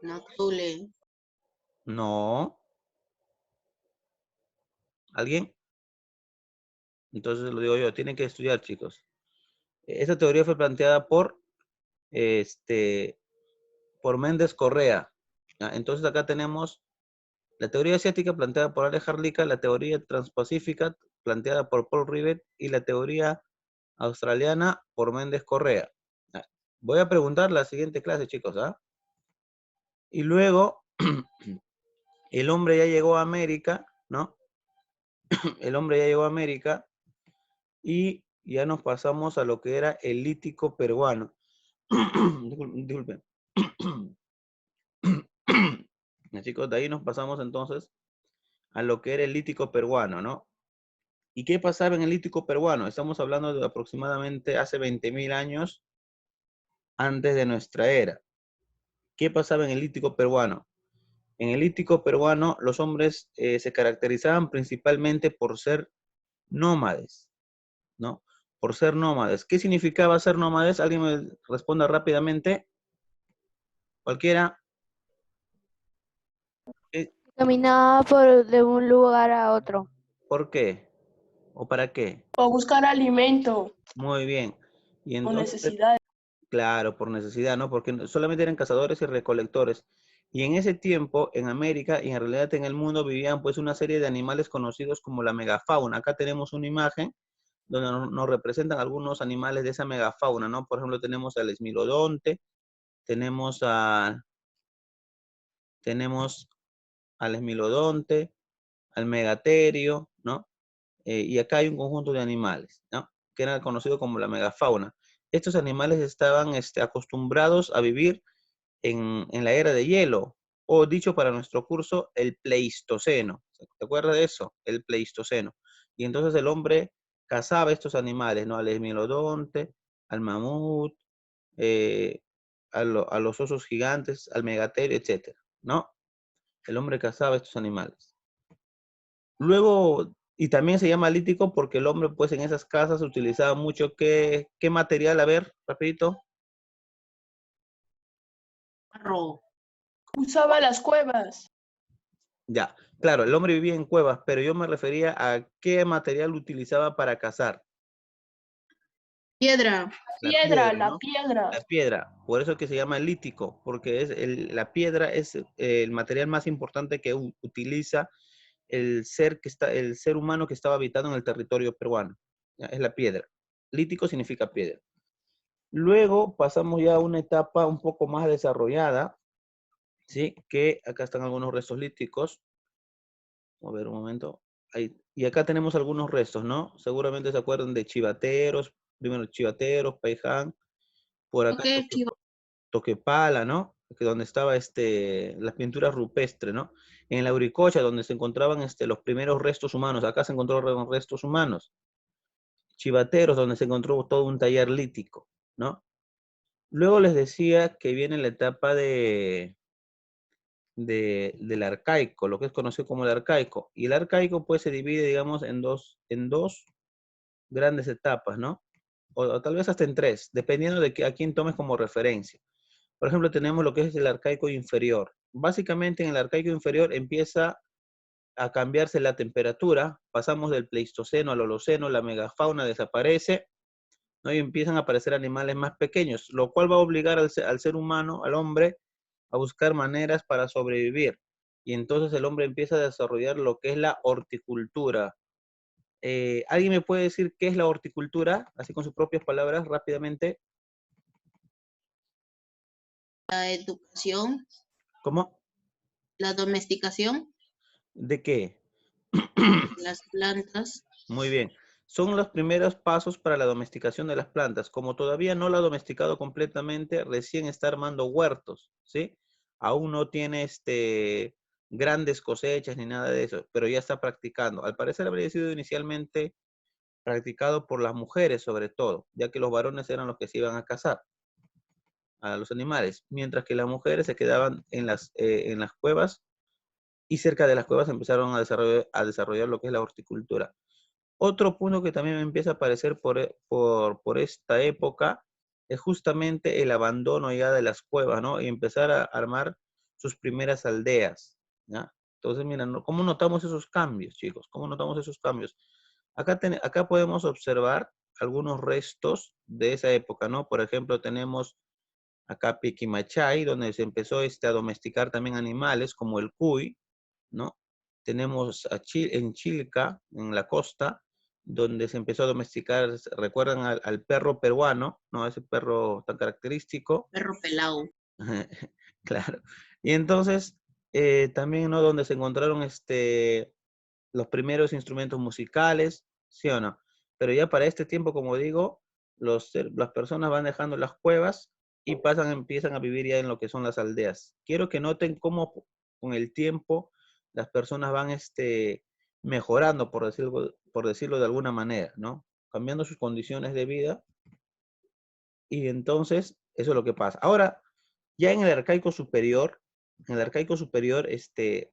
No, Zule. No. ¿Alguien? Entonces lo digo yo, tienen que estudiar, chicos. Esta teoría fue planteada por Méndez Correa. Entonces acá tenemos la teoría asiática planteada por Alex Harlika, la teoría transpacífica planteada por Paul Rivet y la teoría australiana por Méndez Correa. Voy a preguntar la siguiente clase, chicos, ¿ah? Y luego, el hombre ya llegó a América, ¿no? El hombre ya llegó a América y ya nos pasamos a lo que era el lítico peruano. Disculpen. Chicos, de ahí nos pasamos entonces a lo que era el lítico peruano, ¿no? ¿Y qué pasaba en el lítico peruano? Estamos hablando de aproximadamente hace 20.000 años antes de nuestra era. ¿Qué pasaba en el lítico peruano? En el lítico peruano los hombres se caracterizaban principalmente por ser nómades, ¿no? Por ser nómades. ¿Qué significaba ser nómades? ¿Alguien me responda rápidamente? ¿Cualquiera? Caminaba de un lugar a otro. ¿Por qué? ¿O para qué? O buscar alimento. Muy bien. Y O entonces, necesidades. claro, por necesidad, ¿no? Porque solamente eran cazadores y recolectores. Y en ese tiempo, en América y en realidad en el mundo vivían pues una serie de animales conocidos como la megafauna. Acá tenemos una imagen donde nos representan algunos animales de esa megafauna, ¿no? Por ejemplo, tenemos al esmilodonte, tenemos tenemos al esmilodonte, al megaterio, ¿no? Y acá hay un conjunto de animales, ¿no? Que eran conocidos como la megafauna. Estos animales estaban acostumbrados a vivir en la era de hielo, o dicho para nuestro curso, el Pleistoceno. ¿Te acuerdas de eso? El Pleistoceno. Y entonces el hombre cazaba estos animales, ¿no? Al esmilodonte, al mamut, eh, a los osos gigantes, al megaterio, etcétera, ¿no? El hombre cazaba estos animales. Luego, y también se llama lítico porque el hombre, pues, en esas casas utilizaba mucho, ¿qué material? A ver, rapidito. Barro. Usaba las cuevas. Ya, claro, el hombre vivía en cuevas, pero yo me refería a qué material utilizaba para cazar. Piedra. Piedra, la ¿no? piedra. La piedra, por eso es que se llama lítico, porque la piedra es el material más importante que utiliza el ser humano que estaba habitando en el territorio peruano. ¿Ya? Es la piedra. Lítico significa piedra. Luego pasamos ya a una etapa un poco más desarrollada, ¿sí? Que acá están algunos restos líticos. A ver un momento. Ahí. Y acá tenemos algunos restos, ¿no? Seguramente se acuerdan de chivateros, primero chivateros, Paiján, por acá ¿Qué, chivo? Toquepala, ¿no? Que donde estaba las pinturas rupestres, ¿no? En la Uricocha, donde se encontraban los primeros restos humanos. Acá se encontraron restos humanos. Chivateros, donde se encontró todo un taller lítico, ¿no? Luego les decía que viene la etapa del arcaico, lo que es conocido como el arcaico. Y el arcaico pues se divide, digamos, en dos grandes etapas, ¿no? O tal vez hasta en tres, dependiendo de a quién tomes como referencia. Por ejemplo, tenemos lo que es el arcaico inferior. Básicamente en el arcaico inferior empieza a cambiarse la temperatura, pasamos del Pleistoceno al Holoceno, la megafauna desaparece, ¿no? Y empiezan a aparecer animales más pequeños, lo cual va a obligar al ser humano, al hombre, a buscar maneras para sobrevivir. Y entonces el hombre empieza a desarrollar lo que es la horticultura. ¿Alguien me puede decir qué es la horticultura? Así con sus propias palabras, rápidamente. La educación, ¿Cómo? la domesticación, ¿De qué? las plantas. Muy bien. Son los primeros pasos para la domesticación de las plantas. Como todavía no la ha domesticado completamente, recién está armando huertos, ¿sí? Aún no tiene grandes cosechas ni nada de eso, pero ya está practicando. Al parecer habría sido inicialmente practicado por las mujeres sobre todo, ya que los varones eran los que se iban a cazar a los animales, mientras que las mujeres se quedaban en las cuevas y cerca de las cuevas empezaron a desarrollar lo que es la horticultura. Otro punto que también me empieza a aparecer por esta época es justamente el abandono ya de las cuevas, ¿no? Y empezar a armar sus primeras aldeas, ¿ya? Entonces, mira, ¿cómo notamos esos cambios, chicos? ¿Cómo notamos esos cambios? Acá podemos observar algunos restos de esa época, ¿no? Por ejemplo, tenemos acá Piquimachay, donde se empezó a domesticar también animales como el cuy, ¿no? Tenemos en Chilca, en la costa, donde se empezó a domesticar, recuerdan al perro peruano, ¿no? Ese perro tan característico. Perro pelado. Claro. Y entonces, también, ¿no? Donde se encontraron los primeros instrumentos musicales, ¿sí o no? Pero ya para este tiempo, como digo, las personas van dejando las cuevas y empiezan a vivir ya en lo que son las aldeas. Quiero que noten cómo con el tiempo las personas van mejorando, por decirlo de alguna manera, ¿no? Cambiando sus condiciones de vida. Y entonces, eso es lo que pasa. Ahora, ya en el arcaico superior,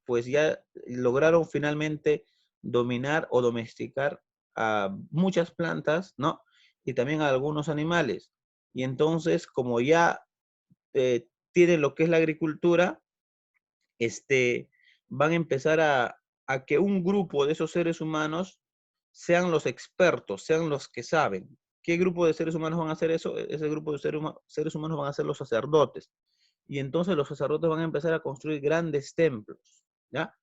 pues ya lograron finalmente dominar o domesticar a muchas plantas, ¿no? Y también a algunos animales. Y entonces, como ya tienen lo que es la agricultura, van a empezar a que un grupo de esos seres humanos sean los expertos, sean los que saben. ¿Qué grupo de seres humanos van a hacer eso? Ese grupo de seres humanos van a ser los sacerdotes. Y entonces los sacerdotes van a empezar a construir grandes templos, ¿ya?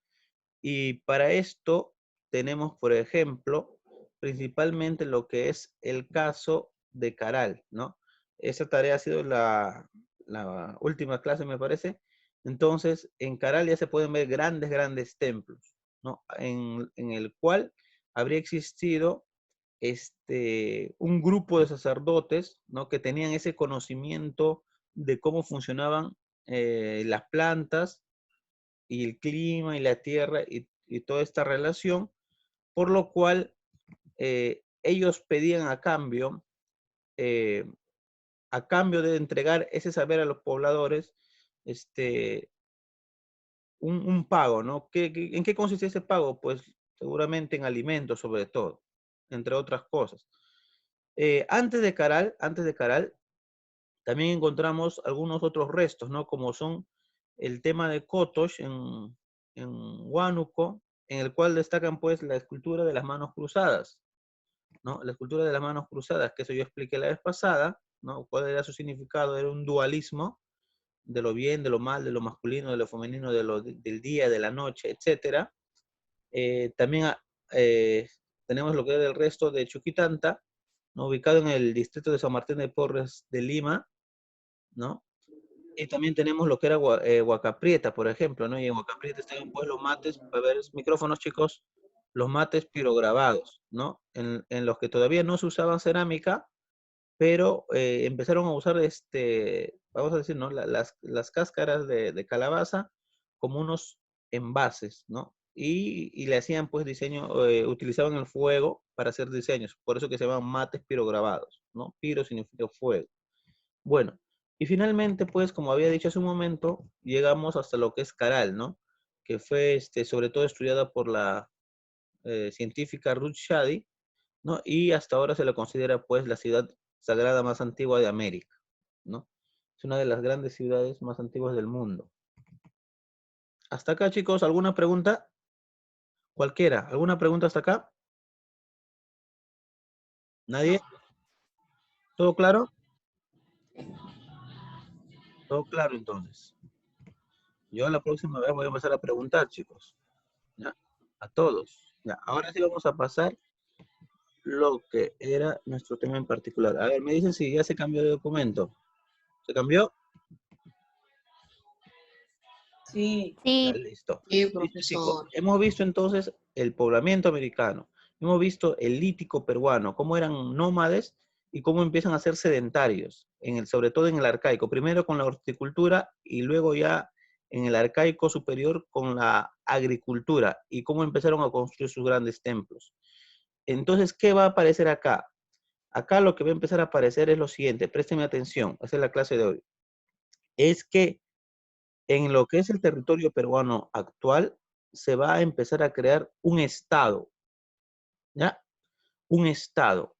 Y para esto tenemos, por ejemplo, principalmente lo que es el caso de Caral, ¿no? Esa tarea ha sido la última clase, me parece. Entonces, en Caral ya se pueden ver grandes templos, ¿no? En el cual habría existido un grupo de sacerdotes, ¿no? Que tenían ese conocimiento de cómo funcionaban las plantas y el clima y la tierra y toda esta relación, por lo cual ellos pedían eh, a cambio de entregar ese saber a los pobladores, un pago, ¿no? ¿En qué consiste ese pago? Pues seguramente en alimentos sobre todo, entre otras cosas. Antes de Caral, también encontramos algunos otros restos, ¿no? Como son el tema de Cotox en Huánuco, en el cual destacan pues la escultura de las manos cruzadas, ¿no? La escultura de las manos cruzadas, que eso yo expliqué la vez pasada, ¿no? ¿Cuál era su significado? Era un dualismo de lo bien, de lo mal, de lo masculino, de lo femenino, del día, de la noche, etc. También tenemos lo que era el resto de Chuquitanta, ¿no? Ubicado en el distrito de San Martín de Porres de Lima, ¿no? Y también tenemos lo que era Huacaprieta, por ejemplo, ¿no? Y en Huacaprieta están pues los mates, a ver, micrófonos chicos, los mates pirograbados, ¿no? En los que todavía no se usaba cerámica, pero empezaron a usar, vamos a decir, ¿no? Las cáscaras de calabaza como unos envases, ¿no? Y le hacían pues diseño, utilizaban el fuego para hacer diseños, por eso que se llaman mates pirograbados, ¿no? Piro significa fuego. Bueno, y finalmente, pues, como había dicho hace un momento, llegamos hasta lo que es Caral, ¿no? Que fue, sobre todo estudiada por la científica Ruth Shady, ¿no? Y hasta ahora se la considera, pues, la ciudad sagrada más antigua de América, ¿no? Es una de las grandes ciudades más antiguas del mundo. Hasta acá, chicos, ¿alguna pregunta? Cualquiera, ¿alguna pregunta hasta acá? ¿Nadie? ¿Todo claro? Todo claro, entonces. Yo la próxima vez voy a empezar a preguntar, chicos. ¿Ya? A todos. Ya, ahora sí vamos a pasar lo que era nuestro tema en particular. A ver, me dicen si ya se cambió de documento. ¿Se cambió? Sí. Ya, Sí, listo. Sí, Listo, chicos. profesor. Hemos visto entonces el poblamiento americano. Hemos visto el lítico peruano, cómo eran nómades y cómo empiezan a ser sedentarios, sobre todo en el arcaico. Primero con la horticultura y luego ya en el arcaico superior con la agricultura y cómo empezaron a construir sus grandes templos. Entonces, ¿qué va a aparecer acá? Acá lo que va a empezar a aparecer es lo siguiente, présteme atención, esa es la clase de hoy. Es que en lo que es el territorio peruano actual, se va a empezar a crear un estado, ¿ya? Un estado.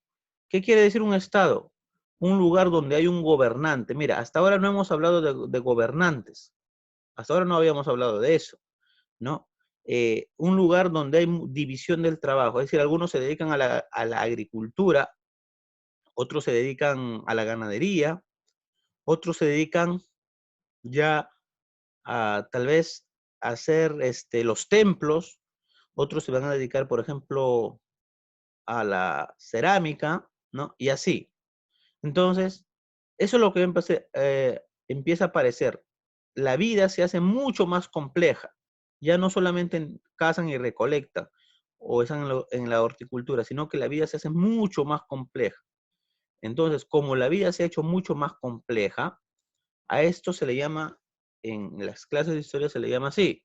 ¿Qué quiere decir un estado? Un lugar donde hay un gobernante. Mira, hasta ahora no hemos hablado de gobernantes, Hasta ahora no habíamos hablado de eso, ¿no? Un lugar donde hay división del trabajo, es decir, algunos se dedican a la agricultura, otros se dedican a la ganadería, otros se dedican ya a tal vez a hacer los templos, otros se van a dedicar, por ejemplo, a la cerámica, ¿no? Y así. Entonces, eso es lo que empieza a aparecer. La vida se hace mucho más compleja. Ya no solamente cazan y recolectan o están en la horticultura, sino que la vida se hace mucho más compleja. Entonces, como la vida se ha hecho mucho más compleja, a esto se le llama, en las clases de historia se le llama así,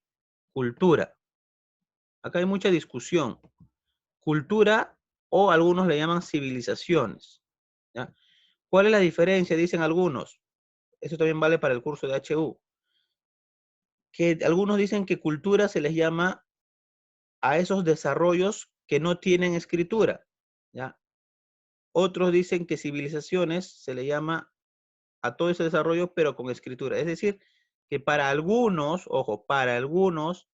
cultura. Acá hay mucha discusión. Cultura o algunos le llaman civilizaciones, ¿ya? ¿Cuál es la diferencia? Dicen algunos. Eso también vale para el curso de HU. Que algunos dicen que cultura se les llama a esos desarrollos que no tienen escritura, ¿ya? Otros dicen que civilizaciones se le llama a todo ese desarrollo, pero con escritura. Es decir, que para algunos, ojo, para algunos,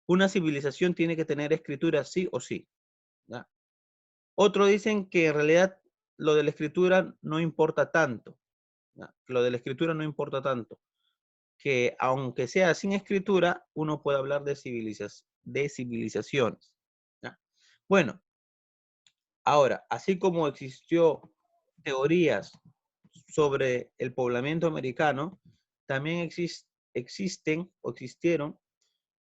una civilización tiene que tener escritura sí o sí, ¿ya? Otros dicen que en realidad lo de la escritura no importa tanto, ¿ya? Lo de la escritura no importa tanto, que aunque sea sin escritura, uno puede hablar de civilizaciones, ¿ya? Bueno, ahora, así como existió teorías sobre el poblamiento americano, también existen o existieron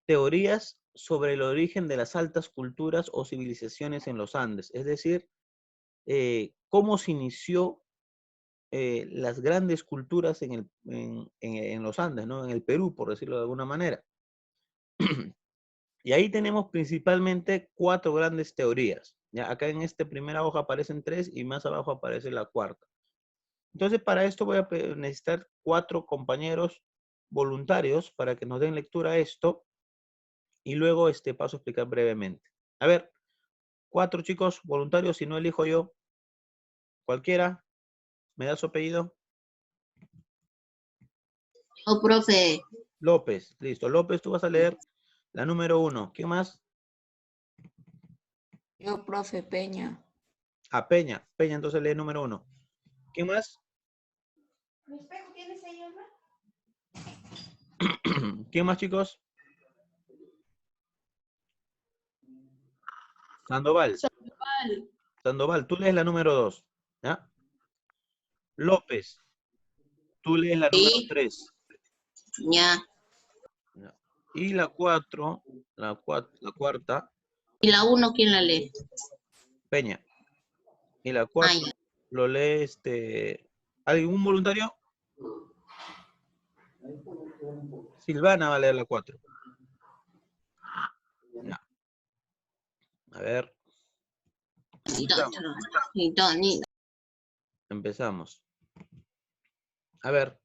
teorías sobre el origen de las altas culturas o civilizaciones en los Andes, es decir, cómo se inició las grandes culturas en los Andes, ¿no? En el Perú, por decirlo de alguna manera. Y ahí tenemos principalmente 4 grandes teorías. ¿Ya? Acá en esta primera hoja aparecen 3 y más abajo aparece la cuarta. Entonces, para esto voy a necesitar 4 compañeros voluntarios para que nos den lectura a esto y luego paso a explicar brevemente. A ver, 4 chicos voluntarios, si no elijo yo, cualquiera, ¿me da su apellido? Yo, profe. López, listo. López, tú vas a leer la número 1. ¿Quién más? Yo, profe Peña. Ah, Peña. Peña, entonces lee el número 1. ¿Quién más? ¿Quién más, chicos? Sandoval. Sandoval, tú lees la número 2. ¿Ya? López, tú lees la número Sí, 3. ya. ¿Ya? Y la 4, la cuarta, ¿Y la 1 quién la lee? Peña. Y la Ah, 4 ya. lo lee ¿algún voluntario? Silvana va a leer la 4. Ya. A ver. Empezamos. A ver,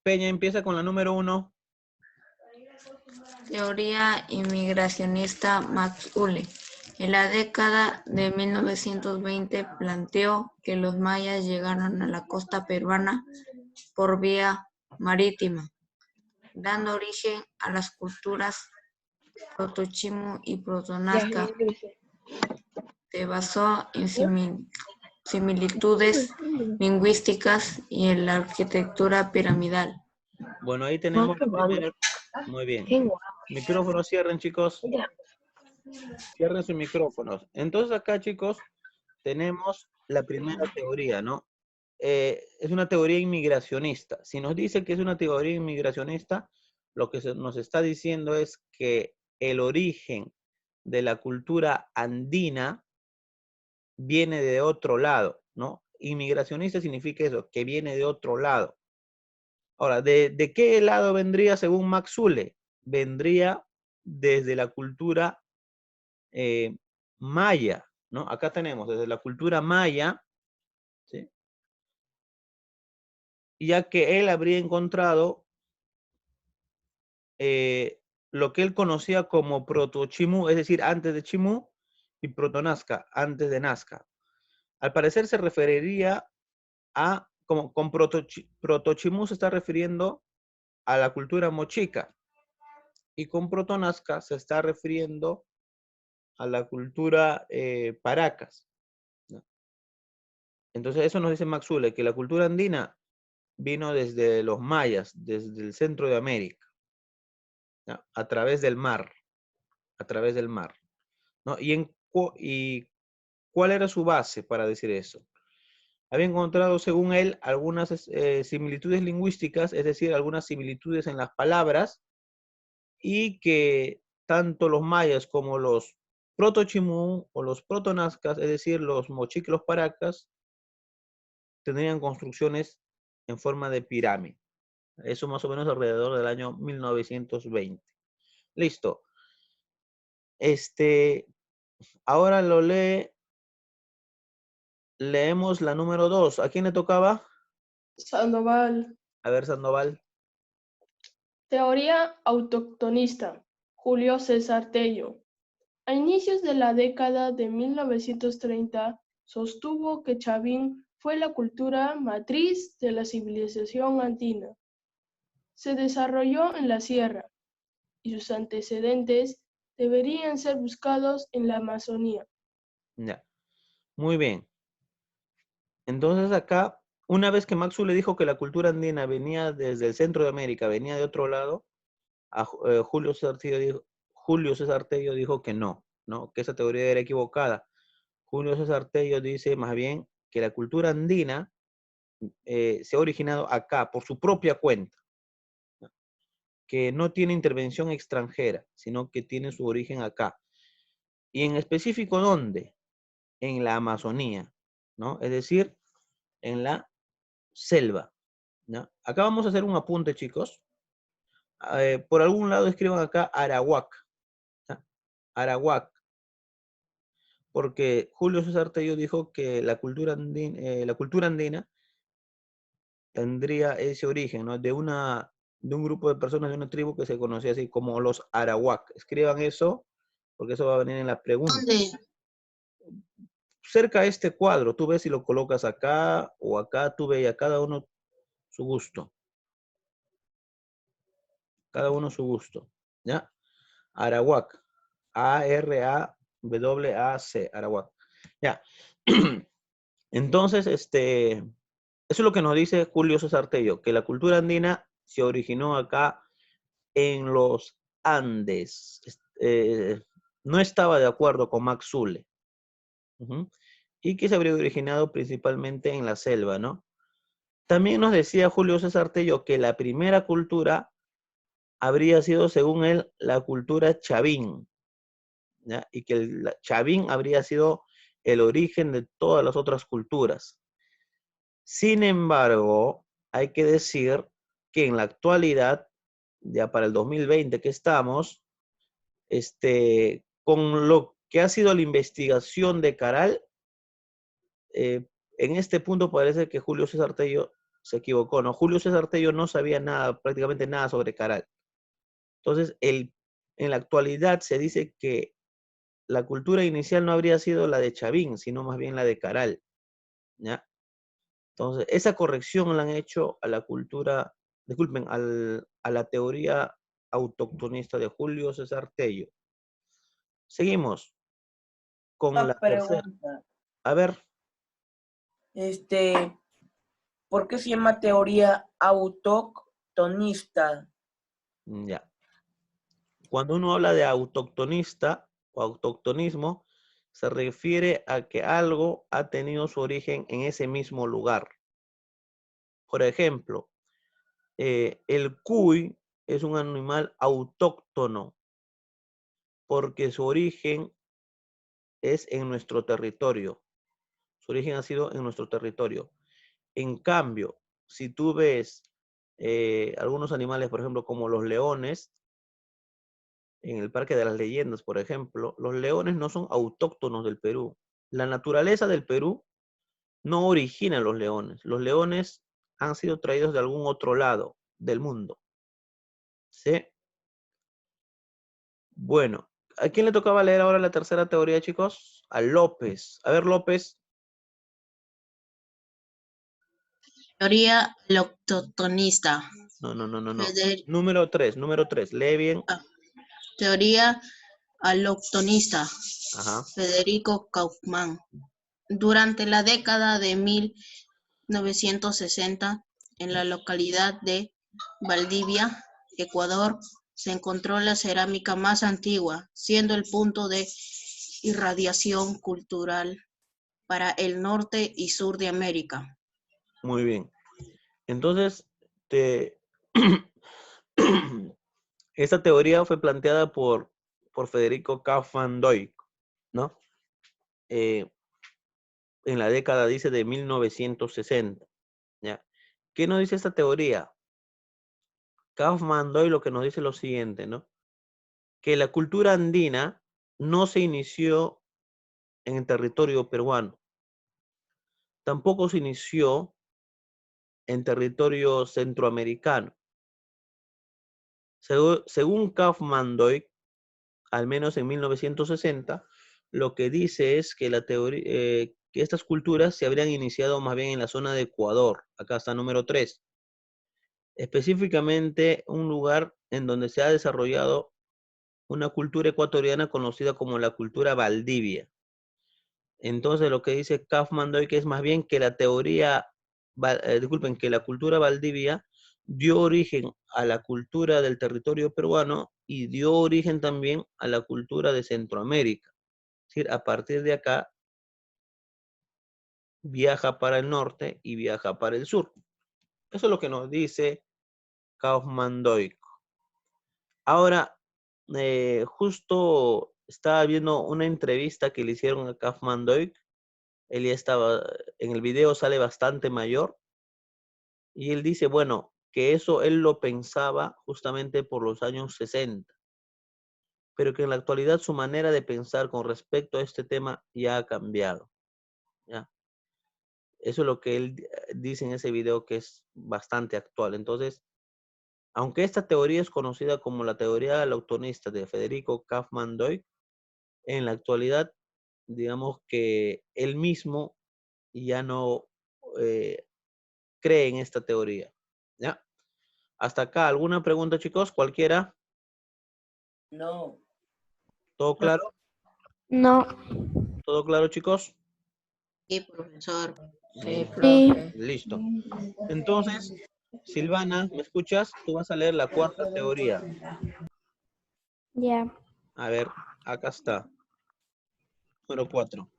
Peña empieza con la número 1. Teoría inmigracionista Max Uhle. En la década de 1920 planteó que los mayas llegaron a la costa peruana por vía marítima, dando origen a las culturas Proto-Chimu y Proto-Nazca. Se basó en similitudes lingüísticas y en la arquitectura piramidal. Bueno, ahí tenemos el primer. Muy bien. Micrófonos cierren, chicos. Cierren sus micrófonos. Entonces acá, chicos, tenemos la primera teoría, ¿no? Es una teoría inmigracionista. Si nos dice que es una teoría inmigracionista, lo que nos está diciendo es que el origen de la cultura andina viene de otro lado, ¿no? Inmigracionista significa eso, que viene de otro lado. Ahora, ¿de qué lado vendría según Max Uhle? Vendría desde la cultura maya, ¿no? Acá tenemos desde la cultura maya, ¿sí? Ya que él habría encontrado lo que él conocía como Proto-Chimú, es decir, antes de Chimú, y Proto-Nazca, antes de Nazca. Al parecer se referiría a, como con Proto-Chimú se está refiriendo a la cultura mochica, Y con Protonazca se está refiriendo a la cultura Paracas, ¿no? Entonces eso nos dice Max Ulle, que la cultura andina vino desde los mayas, desde el centro de América, ¿no? A través del mar, ¿no? ¿Y cuál era su base para decir eso? Había encontrado, según él, algunas similitudes lingüísticas, es decir, algunas similitudes en las palabras, y que tanto los mayas como los protochimú o los protonazcas, es decir, los mochic y los paracas, tenían construcciones en forma de pirámide. Eso más o menos alrededor del año 1920. Listo. Ahora leemos la número 2. ¿A quién le tocaba? Sandoval. A ver, Sandoval. Teoría autoctonista. Julio César Tello. A inicios de la década de 1930, sostuvo que Chavín fue la cultura matriz de la civilización andina. Se desarrolló en la sierra, y sus antecedentes deberían ser buscados en la Amazonía. Ya. Muy bien. Entonces acá, una vez que Maxu le dijo que la cultura andina venía desde el centro de América, venía de otro lado, Julio César Tello dijo que no, que esa teoría era equivocada. Julio César Tello dice más bien que la cultura andina se ha originado acá por su propia cuenta, ¿no? Que no tiene intervención extranjera, sino que tiene su origen acá. Y en específico, ¿dónde? En la Amazonía, ¿no? Es decir, en la selva, ¿no? Acá vamos a hacer un apunte, chicos. Por algún lado escriban acá Arawak, ¿no? Arawak, porque Julio César Tello dijo que la cultura andina tendría ese origen, ¿no? De un grupo de personas, de una tribu que se conocía así como los Arawak. Escriban eso, porque eso va a venir en la pregunta. ¿Dónde? Cerca de este cuadro, tú ves si lo colocas acá o acá, tú ves a cada uno su gusto. Cada uno su gusto, ¿ya? Arawak. A-R-A-W-A-C. Arawak. Ya. Entonces, eso es lo que nos dice Julio César Tello, que la cultura andina se originó acá en los Andes. No estaba de acuerdo con Max Ulle. Y que se habría originado principalmente en la selva, ¿no? También nos decía Julio César Tello que la primera cultura habría sido, según él, la cultura chavín, ¿ya? Y que el chavín habría sido el origen de todas las otras culturas. Sin embargo, hay que decir que en la actualidad, ya para el 2020 que estamos, con lo que ha sido la investigación de Caral, en este punto parece que Julio César Tello se equivocó, ¿no? Julio César Tello no sabía nada, prácticamente nada sobre Caral. Entonces, en la actualidad se dice que la cultura inicial no habría sido la de Chavín, sino más bien la de Caral, ¿ya? Entonces, esa corrección la han hecho a la cultura, disculpen, a la teoría autoctonista de Julio César Tello. Seguimos con Una la tercera. pregunta. A ver, ¿Por qué se llama teoría autoctonista? ya. Cuando uno habla de autoctonista o autoctonismo, se refiere a que algo ha tenido su origen en ese mismo lugar. Por ejemplo, el cuy es un animal autóctono porque su origen es en nuestro territorio. Su origen ha sido en nuestro territorio. En cambio, si tú ves algunos animales, por ejemplo, como los leones, en el Parque de las Leyendas, por ejemplo, los leones no son autóctonos del Perú. La naturaleza del Perú no origina los leones. Los leones han sido traídos de algún otro lado del mundo. ¿Sí? Bueno, ¿a quién le tocaba leer ahora la tercera teoría, chicos? A López. A ver, López. Teoría autoctonista. No. Feder- Número 3. Lee bien. Teoría allochtonista, Ajá. Federico Kaufmann. Durante la década de 1960, en la localidad de Valdivia, Ecuador, se encontró la cerámica más antigua, siendo el punto de irradiación cultural para el norte y sur de América. Muy bien. Entonces, esta teoría fue planteada por Federico Kaufmann Doig, ¿no? En la década, dice, de 1960. ¿Ya? ¿Qué nos dice esta teoría? Kaufmann Doig lo que nos dice es lo siguiente, ¿no? Que la cultura andina no se inició en el territorio peruano. Tampoco se inició en territorio centroamericano. Según Kaufmann Doig, al menos en 1960, lo que dice es que que estas culturas se habrían iniciado más bien en la zona de Ecuador. Acá está número 3. Específicamente un lugar en donde se ha desarrollado una cultura ecuatoriana conocida como la cultura Valdivia. Entonces lo que dice Kaufmann Doig es más bien que que la cultura Valdivia dio origen a la cultura del territorio peruano y dio origen también a la cultura de Centroamérica. Es decir, a partir de acá viaja para el norte y viaja para el sur. Eso es lo que nos dice Kaufmann Doig. Ahora, justo estaba viendo una entrevista que le hicieron a Kaufmann Doig. Él ya estaba, en el video sale bastante mayor. Y él dice, bueno, que eso él lo pensaba justamente por los años 60. Pero que en la actualidad su manera de pensar con respecto a este tema ya ha cambiado. ¿Ya? Eso es lo que él dice en ese video, que es bastante actual. Entonces, aunque esta teoría es conocida como la teoría allochtonista de Federico Kaufmann Doig, en la actualidad, digamos que él mismo ya no cree en esta teoría. ¿Ya? Hasta acá, ¿alguna pregunta, chicos? ¿Cualquiera? No. ¿Todo claro? No. ¿Todo claro, chicos? Sí, profesor. Sí, Sí. profe. Listo. Entonces, Silvana, ¿me escuchas? Tú vas a leer la cuarta teoría. Ya. A ver, acá está. Número 4.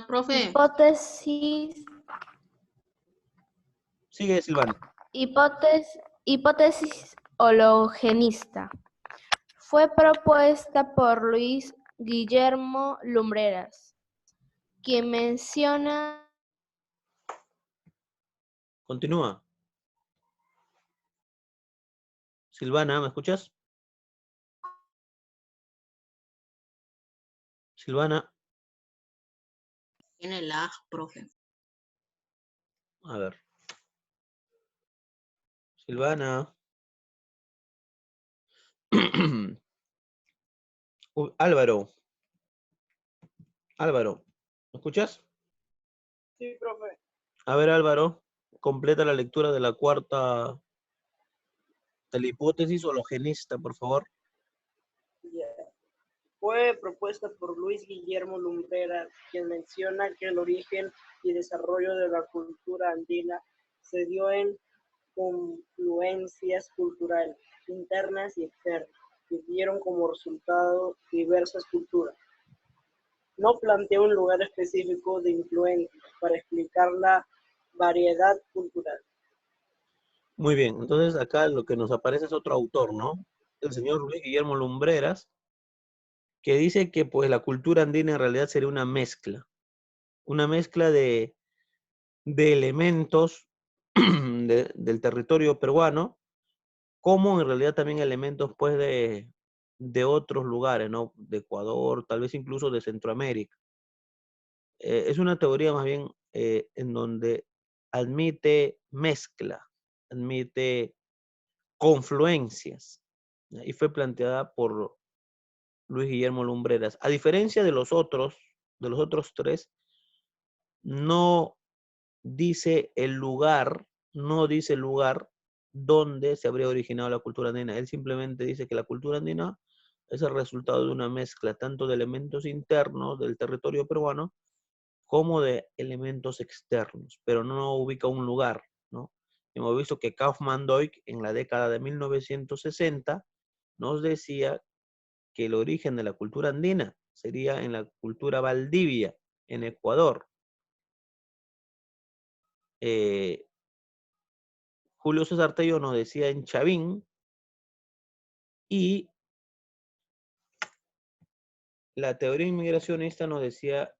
Profe, Hipótesis, Sigue, Silvana. hipótesis hologenista. Fue propuesta por Luis Guillermo Lumbreras, quien menciona Continúa. Silvana, ¿me escuchas? Silvana, tiene lag, profe. a ver. Silvana. Álvaro. Álvaro, ¿me escuchas? Sí, profe. A ver, Álvaro, completa la lectura de la cuarta de la hipótesis hologenista, por favor. Ya. Fue propuesta por Luis Guillermo Lumbreras, quien menciona que el origen y desarrollo de la cultura andina se dio en confluencias culturales internas y externas, que dieron como resultado diversas culturas. No plantea un lugar específico de influencia para explicar la variedad cultural. Muy bien, entonces acá lo que nos aparece es otro autor, ¿no? El señor Luis Guillermo Lumbreras, que dice que pues la cultura andina en realidad sería una mezcla de elementos del territorio peruano, como en realidad también elementos pues de otros lugares, ¿no? De Ecuador, tal vez incluso de Centroamérica. Es una teoría más bien en donde admite mezcla, admite confluencias, ¿ya? Y fue planteada por Luis Guillermo Lumbreras. A diferencia de los otros tres, no dice el lugar, no dice el lugar donde se habría originado la cultura andina. Él simplemente dice que la cultura andina es el resultado de una mezcla tanto de elementos internos del territorio peruano como de elementos externos, pero no ubica un lugar, ¿no? Hemos visto que Kaufmann-Doig en la década de 1960 nos decía que el origen de la cultura andina sería en la cultura Valdivia, en Ecuador. Julio César Tello nos decía en Chavín, y la teoría inmigracionista nos decía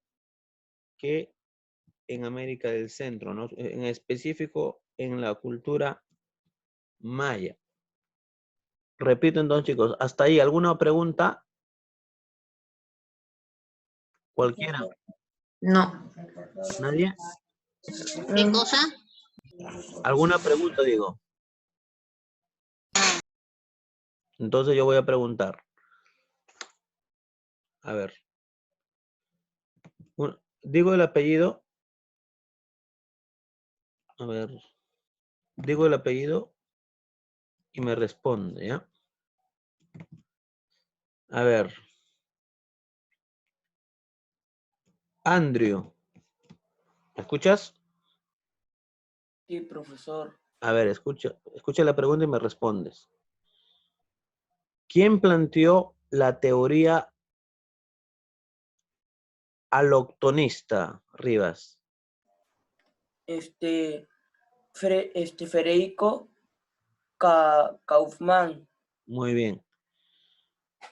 que en América del Centro, ¿no? En específico en la cultura maya. Repito entonces, chicos, hasta ahí, ¿alguna pregunta? ¿Cualquiera? No. ¿Nadie? ¿Qué cosa? ¿Alguna pregunta, digo? Entonces yo voy a preguntar. A ver. Digo el apellido. A ver. Digo el apellido y me responde, ¿ya? A ver. Andrew. ¿Me escuchas? Sí, profesor. A ver, escucha la pregunta y me respondes. ¿Quién planteó la teoría aloctonista, Rivas? Federico Kaufmann. Muy bien.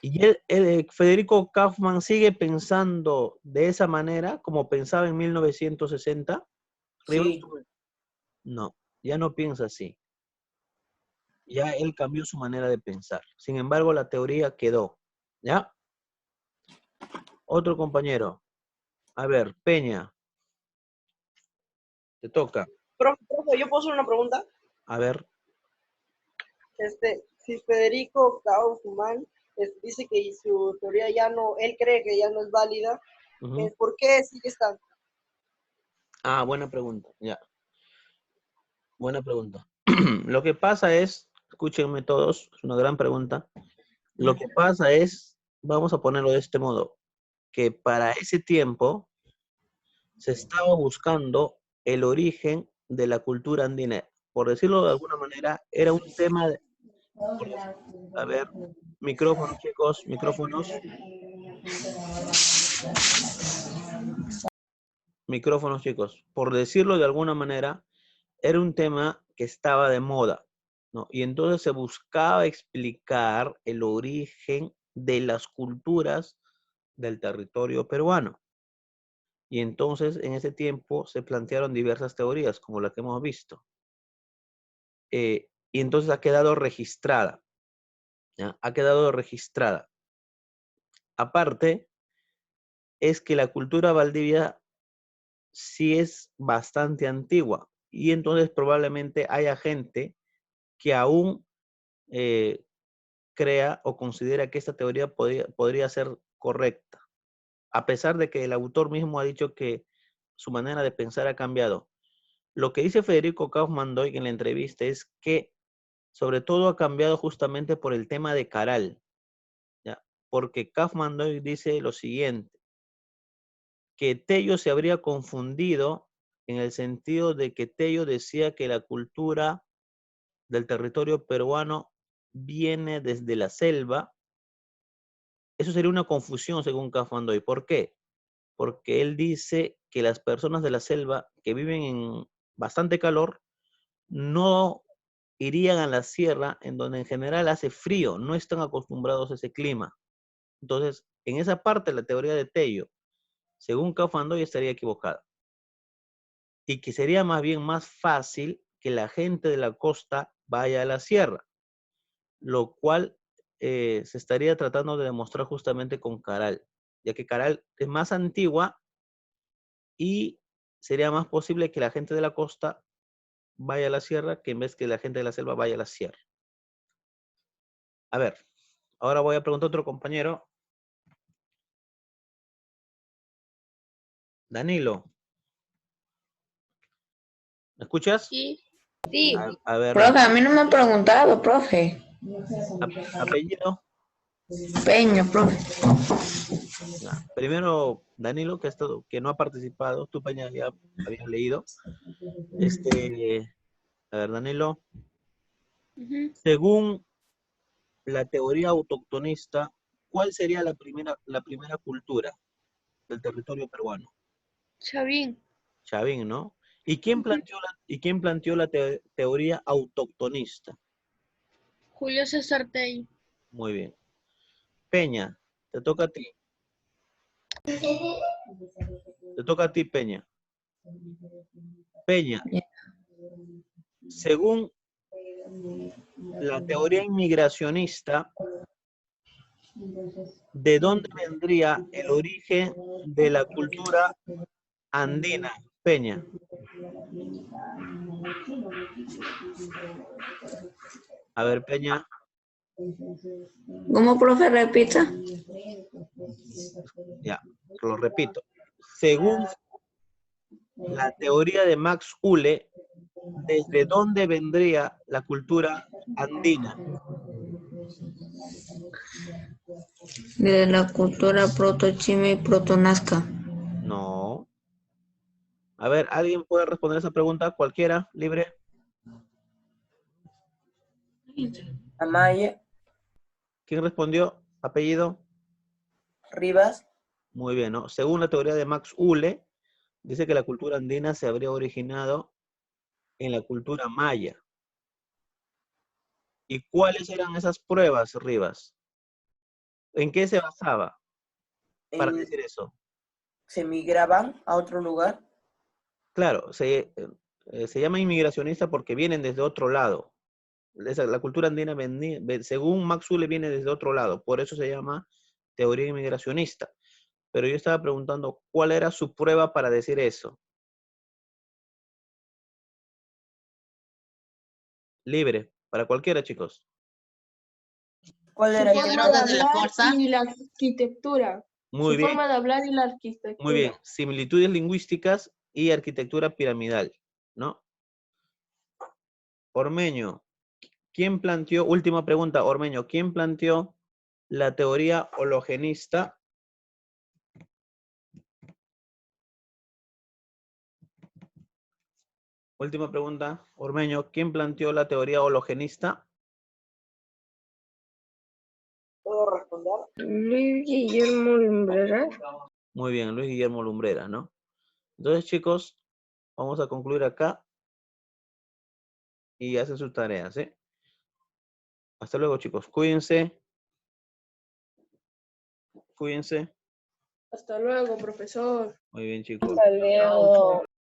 ¿Y Federico Kaufmann sigue pensando de esa manera como pensaba en 1960? Rivas, Sí. no, ya no piensa así. Ya él cambió su manera de pensar. Sin embargo, la teoría quedó. ¿Ya? Otro compañero. A ver, Peña. Te toca. Profe, ¿yo puedo hacer una pregunta? A ver. Si Federico Kaufmann dice que su teoría ya no, él cree que ya no es válida, ¿por qué sigue estando? Ah, buena pregunta. Ya. Buena pregunta. Lo que pasa es, escúchenme todos, es una gran pregunta. Lo que pasa es, vamos a ponerlo de este modo, que para ese tiempo se estaba buscando el origen de la cultura andina. Por decirlo de alguna manera, era un tema de... A ver, micrófonos, chicos, micrófonos. Micrófonos, chicos. Por decirlo de alguna manera, era un tema que estaba de moda, ¿no? Y entonces se buscaba explicar el origen de las culturas del territorio peruano. Y entonces en ese tiempo se plantearon diversas teorías, como la que hemos visto. Y entonces ha quedado registrada, ¿ya? Ha quedado registrada. Aparte, es que la cultura Valdivia sí es bastante antigua. Y entonces probablemente haya gente que aún crea o considera que esta teoría podría ser correcta, a pesar de que el autor mismo ha dicho que su manera de pensar ha cambiado. Lo que dice Federico Kaufmann-Doig en la entrevista es que sobre todo ha cambiado justamente por el tema de Caral, ¿ya? Porque Kaufmann-Doig dice lo siguiente, que Tello se habría confundido en el sentido de que Tello decía que la cultura del territorio peruano viene desde la selva. Eso sería una confusión según Kaufmann-Doig. ¿Por qué? Porque él dice que las personas de la selva que viven en bastante calor no irían a la sierra en donde en general hace frío, no están acostumbrados a ese clima. Entonces, en esa parte la teoría de Tello, según Kaufmann-Doig, estaría equivocada. Y que sería más bien más fácil que la gente de la costa vaya a la sierra, lo cual se estaría tratando de demostrar justamente con Caral, ya que Caral es más antigua y sería más posible que la gente de la costa vaya a la sierra que en vez que la gente de la selva vaya a la sierra. A ver, ahora voy a preguntar a otro compañero. Danilo. ¿Me escuchas? Sí. Sí. A ver, Profe, a mí no me han preguntado, profe. apellido. Peña, profe. Ya. Primero, Danilo, que no ha participado. Tú, Peña, ya habías leído. A ver, Danilo. Según la teoría autoctonista, ¿cuál sería la primera cultura del territorio peruano? Chavín, Chavín, ¿no? ¿Y quién planteó la teoría autoctonista? Julio César Tello, Muy bien. Peña, te toca a ti. Te toca a ti, Peña. Peña, Ya. según la teoría inmigracionista, ¿de dónde vendría el origen de la cultura andina? Peña. A ver, Peña. ¿Cómo, profe? Repita. Ya, lo repito. Según la teoría de Max Uhle, ¿desde dónde vendría la cultura andina? De la cultura proto-chima y proto-nazca. No. A ver, ¿alguien puede responder esa pregunta? ¿Cualquiera? ¿Libre? Amaya, ¿Quién respondió? ¿Apellido? Rivas, Muy bien, ¿no? Según la teoría de Max Uhle, dice que la cultura andina se habría originado en la cultura maya. ¿Y cuáles eran esas pruebas, Rivas? ¿En qué se basaba para decir eso? se migraban a otro lugar. Claro, se llama inmigracionista porque vienen desde otro lado. La cultura andina, según Max Uhle, viene desde otro lado. Por eso se llama teoría inmigracionista. Pero yo estaba preguntando, ¿cuál era su prueba para decir eso? Libre, para cualquiera, chicos. ¿Cuál Su era? forma de desde la hablar fuerza. y la arquitectura. Muy Su bien, forma de hablar y la muy arquitectura. bien. Similitudes lingüísticas y arquitectura piramidal, ¿no? Ormeño, última pregunta, Ormeño, ¿quién planteó la teoría hologenista? Última pregunta, Ormeño, ¿quién planteó la teoría hologenista? ¿Puedo responder? Luis Guillermo Lumbreras. Muy bien, Luis Guillermo Lumbreras, ¿no? Entonces, chicos, vamos a concluir acá y hacen sus tareas, ¿eh? Hasta luego, chicos. Cuídense. Cuídense. Hasta luego, profesor. Muy bien, chicos. Hasta luego.